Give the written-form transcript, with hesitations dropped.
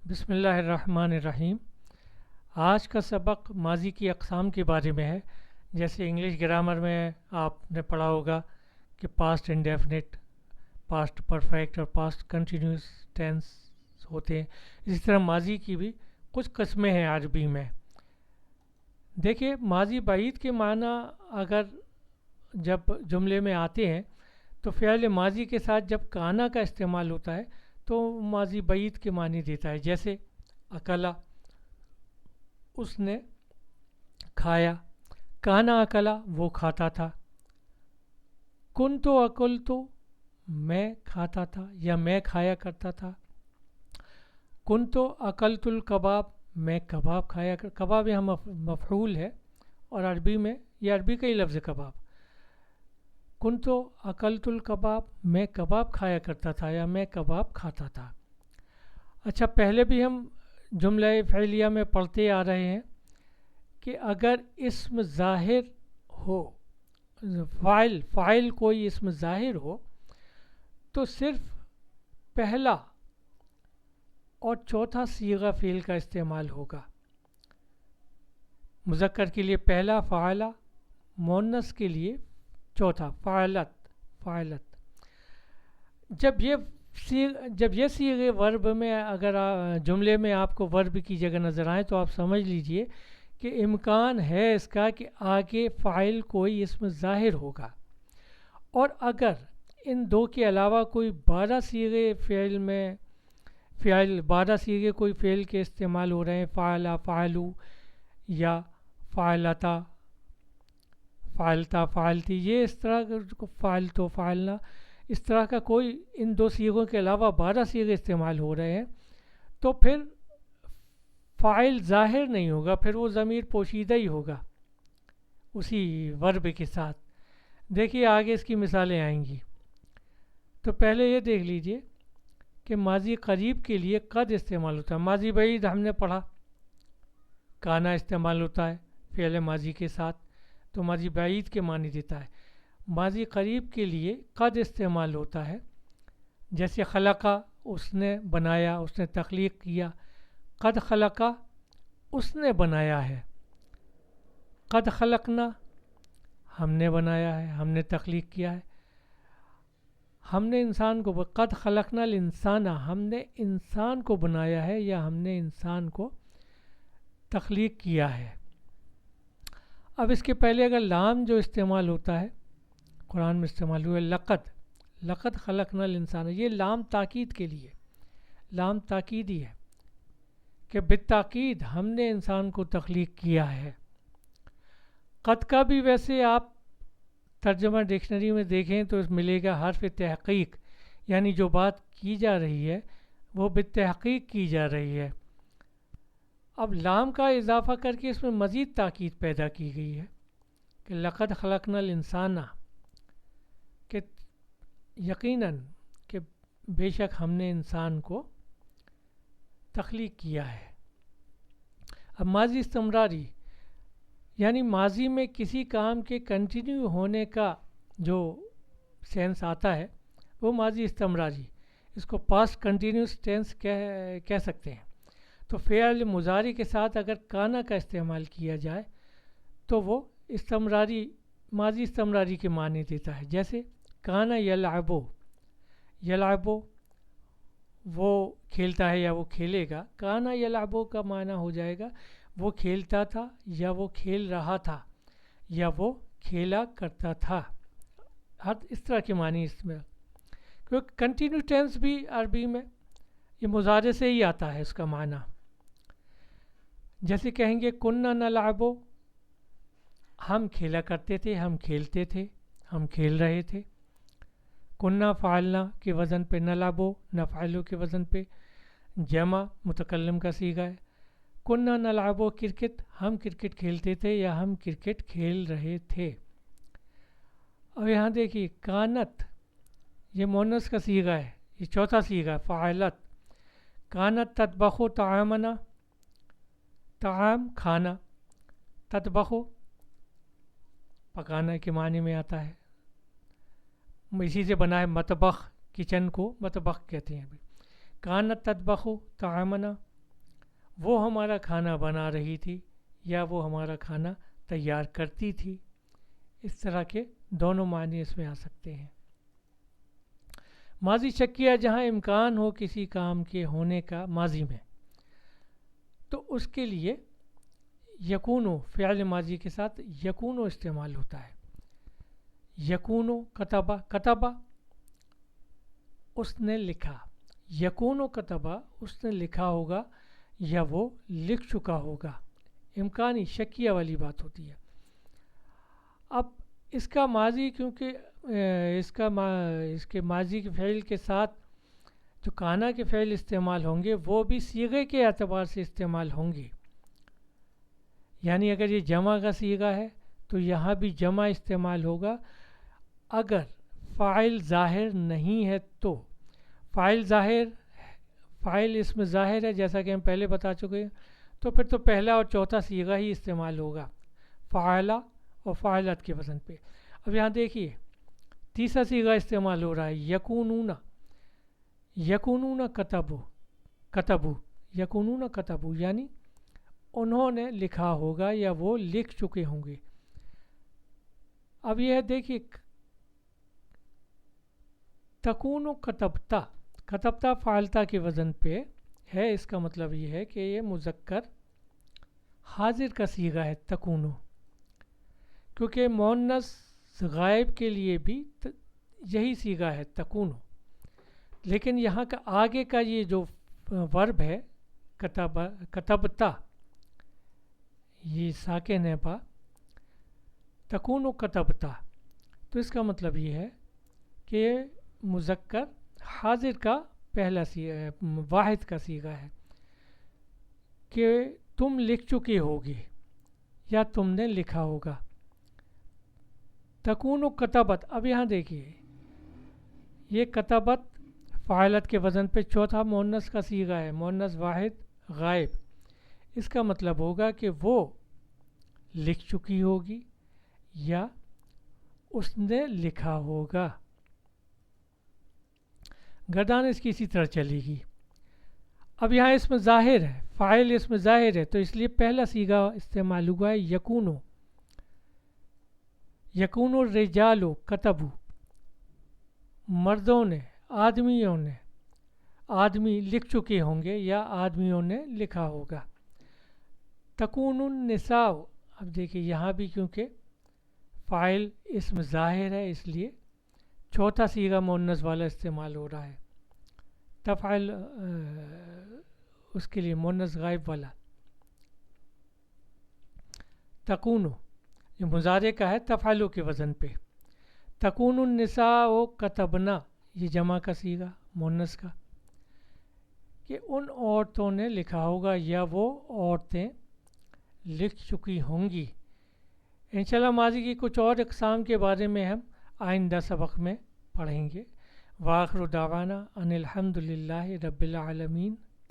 بسم اللہ الرحمن الرحیم۔ آج کا سبق ماضی کی اقسام کے بارے میں ہے۔ جیسے انگلش گرامر میں آپ نے پڑھا ہوگا کہ پاسٹ انڈیفینٹ، پاسٹ پرفیکٹ اور پاسٹ کنٹینیوس ٹینس ہوتے ہیں، اسی طرح ماضی کی بھی کچھ قسمیں ہیں عربی میں۔ دیکھیے، ماضی بعید کے معنی اگر جب جملے میں آتے ہیں تو فعل ماضی کے ساتھ جب کانا کا استعمال ہوتا ہے تو ماضی بعید کے معنی دیتا ہے۔ جیسے اکلا، اس نے کھایا، کانا اکلا، وہ کھاتا تھا۔ کن تو اکل تو، میں کھاتا تھا یا میں کھایا کرتا تھا۔ کن تو اکلت الکباب، میں کباب کھایا کباب یہاں مفعول ہے، اور عربی میں یہ عربی کا ہی لفظ ہے کباب۔ کن تو اکلت الکباب، میں کباب کھایا کرتا تھا یا میں کباب کھاتا تھا۔ اچھا، پہلے بھی ہم جملہ فعلیہ میں پڑھتے آ رہے ہیں کہ اگر اسم ظاہر ہو، فاعل کوئی اسم ظاہر ہو تو صرف پہلا اور چوتھا صیغہ فعل کا استعمال ہوگا۔ مذکر کے لیے پہلا فعلہ، مؤنث کے لیے چوتھا فعلت۔ جب یہ صیغے ورب میں اگر جملے میں آپ کو ورب کی جگہ نظر آئے تو آپ سمجھ لیجئے کہ امکان ہے اس کا کہ آگے فاعل کوئی اسم ظاہر ہوگا، اور اگر ان دو کے علاوہ کوئی 12 صیغے کوئی فعل کے استعمال ہو رہے ہیں، فعلا، فعلو یا فعلتا، فعلتا، فعلتی، یہ اس طرح فعلتو، فعلنا، اس طرح کا کوئی ان دو صیغوں کے علاوہ 12 صیغے استعمال ہو رہے ہیں تو پھر فاعل ظاہر نہیں ہوگا، پھر وہ ضمیر پوشیدہ ہی ہوگا اسی ورب کے ساتھ۔ دیکھیے آگے اس کی مثالیں آئیں گی، تو پہلے یہ دیکھ لیجئے کہ ماضی قریب کے لیے قد استعمال ہوتا ہے۔ ماضی بعید ہم نے پڑھا، کانا استعمال ہوتا ہے فعل ماضی کے ساتھ تو ماضی بعید کے معنی دیتا ہے۔ ماضی قریب کے لیے قد استعمال ہوتا ہے، جیسے خلقہ، اس نے بنایا، اس نے تخلیق کیا۔ قد خلقہ، اس نے بنایا ہے۔ قد خلقنا، ہم نے بنایا ہے، ہم نے تخلیق کیا ہے۔ ہم نے انسان کو قد خلقنا الانسان، ہم نے انسان کو بنایا ہے یا ہم نے انسان کو تخلیق کیا ہے۔ اب اس کے پہلے اگر لام جو استعمال ہوتا ہے قرآن میں استعمال ہوا ہے، لقد خلقنا الانسان، یہ لام تاکید کے لیے، لام تاکیدی ہے کہ بالتاکید ہم نے انسان کو تخلیق کیا ہے۔ قد کا بھی ویسے آپ ترجمہ ڈکشنری میں دیکھیں تو ملے گا حرف تحقیق، یعنی جو بات کی جا رہی ہے وہ بالتحقیق کی جا رہی ہے۔ اب لام کا اضافہ کر کے اس میں مزید تاکید پیدا کی گئی ہے کہ لقد خلقنا الانسان، کہ یقیناً کہ بے شک ہم نے انسان کو تخلیق کیا ہے۔ اب ماضی استمراری، یعنی ماضی میں کسی کام کے کنٹینیو ہونے کا جو سینس آتا ہے وہ ماضی استمراری، اس کو پاسٹ کنٹینیوس ٹینس کہہ سکتے ہیں۔ تو فعل مضارع کے ساتھ اگر کانا کا استعمال کیا جائے تو وہ ماضی استمراری کے معنی دیتا ہے۔ جیسے کانا یلعبو، وہ کھیلتا ہے یا وہ کھیلے گا۔ کانا یلعبو کا معنی ہو جائے گا وہ کھیلتا تھا یا وہ کھیل رہا تھا یا وہ کھیلا کرتا تھا، ہر اس طرح کے معنی اس میں، کیونکہ کنٹینیو ٹینس بھی عربی میں یہ مضارع سے ہی آتا ہے اس کا معنی۔ جیسے کہیں گے کننا نلعبو، ہم کھیلا کرتے تھے، ہم کھیلتے تھے، ہم کھیل رہے تھے۔ کننا فعلنا کے وزن پہ، نلعبو نفعلو کے وزن پہ، جمع متکلم کا صیغہ ہے۔ کننا نلعبو کرکٹ، ہم کرکٹ کھیلتے تھے یا ہم کرکٹ کھیل رہے تھے۔ اب یہاں دیکھیے کانت، یہ مؤنث کا صیغہ ہے، یہ چوتھا صیغہ ہے فعلت۔ کانت تطبخ طعامنا، طعام کھانا، تطبخ پکانا کے معنی میں آتا ہے، اسی سے بنا ہے مطبخ، کچن کو مطبخ کہتے ہیں۔ کانت تطبخ طعامنا، وہ ہمارا کھانا بنا رہی تھی یا وہ ہمارا کھانا تیار کرتی تھی. اس طرح کے دونوں معنی اس میں آ سکتے ہیں. ماضی شکیہ جہاں امکان ہو کسی کام کے ہونے کا ماضی میں، تو اس کے لیے یکونو فعل ماضی کے ساتھ یکونو استعمال ہوتا ہے. یکونو کتبہ، کتبہ اس نے لکھا، یکونو کتبہ اس نے لکھا ہوگا یا وہ لکھ چکا ہوگا. امکانی شکیہ والی بات ہوتی ہے. اب اس کا ماضی کیونکہ اس کے ماضی کے فعل کے ساتھ جو کانا کے فعل استعمال ہوں گے وہ بھی صیغے کے اعتبار سے استعمال ہوں گے. یعنی اگر یہ جمع کا صیغہ ہے تو یہاں بھی جمع استعمال ہوگا. اگر فاعل ظاہر نہیں ہے تو فاعل اسم ظاہر ہے جیسا کہ ہم پہلے بتا چکے ہیں، تو پھر تو پہلا اور چوتھا صیغہ ہی استعمال ہوگا، فاعلہ اور فاعلت کے وزن پہ. اب یہاں دیکھیے تیسرا صیغہ استعمال ہو رہا ہے یکونون. یکونون کتبو یکونون کتبو یعنی انہوں نے لکھا ہوگا یا وہ لکھ چکے ہوں گے. اب یہ دیکھیے تکون کتبتا، کتبتا فعلتا کے وزن پہ ہے. اس کا مطلب یہ ہے کہ یہ مذکر حاضر کا صیغہ ہے تکونو، کیونکہ مؤنث غائب کے لیے بھی یہی صیغہ ہے تکونو. لیکن یہاں کا آگے کا یہ جو ورب ہے کتبتا، یہ ساکن ہے با، تکونو کتبتا، تو اس کا مطلب یہ ہے کہ مذکر حاضر کا پہلا واحد کا صیغہ ہے کہ تم لکھ چکے ہوگے یا تم نے لکھا ہوگا. تکون و کتبت. اب یہاں دیکھیے یہ کتبت فاعلت کے وزن پہ چوتھا مؤنث کا صیغہ ہے، مؤنث واحد غائب. اس کا مطلب ہوگا کہ وہ لکھ چکی ہوگی یا اس نے لکھا ہوگا. گردان اس کی اسی طرح چلے گی. اب یہاں اسم ظاہر ہے، فاعل اسم ظاہر ہے، تو اس لیے پہلا صیغہ استعمال ہوا ہے یکونو. یکونو الرجال کتبو، مردوں نے، آدمیوں نے، آدمی لکھ چکے ہوں گے یا آدمیوں نے لکھا ہوگا. تکون النساء. اب دیکھیے یہاں بھی کیونکہ فاعل اسم ظاہر ہے اس لیے چوتھا صیغہ مؤنث والا استعمال ہو رہا ہے، تفعل اس کے لیے مؤنث غائب والا. تکونو یہ مضارع کا ہے تفعلو کے وزن پہ. تکون النساء کتبنا، یہ جمع کا صیغہ مؤنث کا، کہ ان عورتوں نے لکھا ہوگا یا وہ عورتیں لکھ چکی ہوں گی. انشاءاللہ ماضی کی کچھ اور اقسام کے بارے میں ہم آئندہ سبق میں پڑھیں گے. وآخر دعوانا ان الحمد للہ رب العالمین.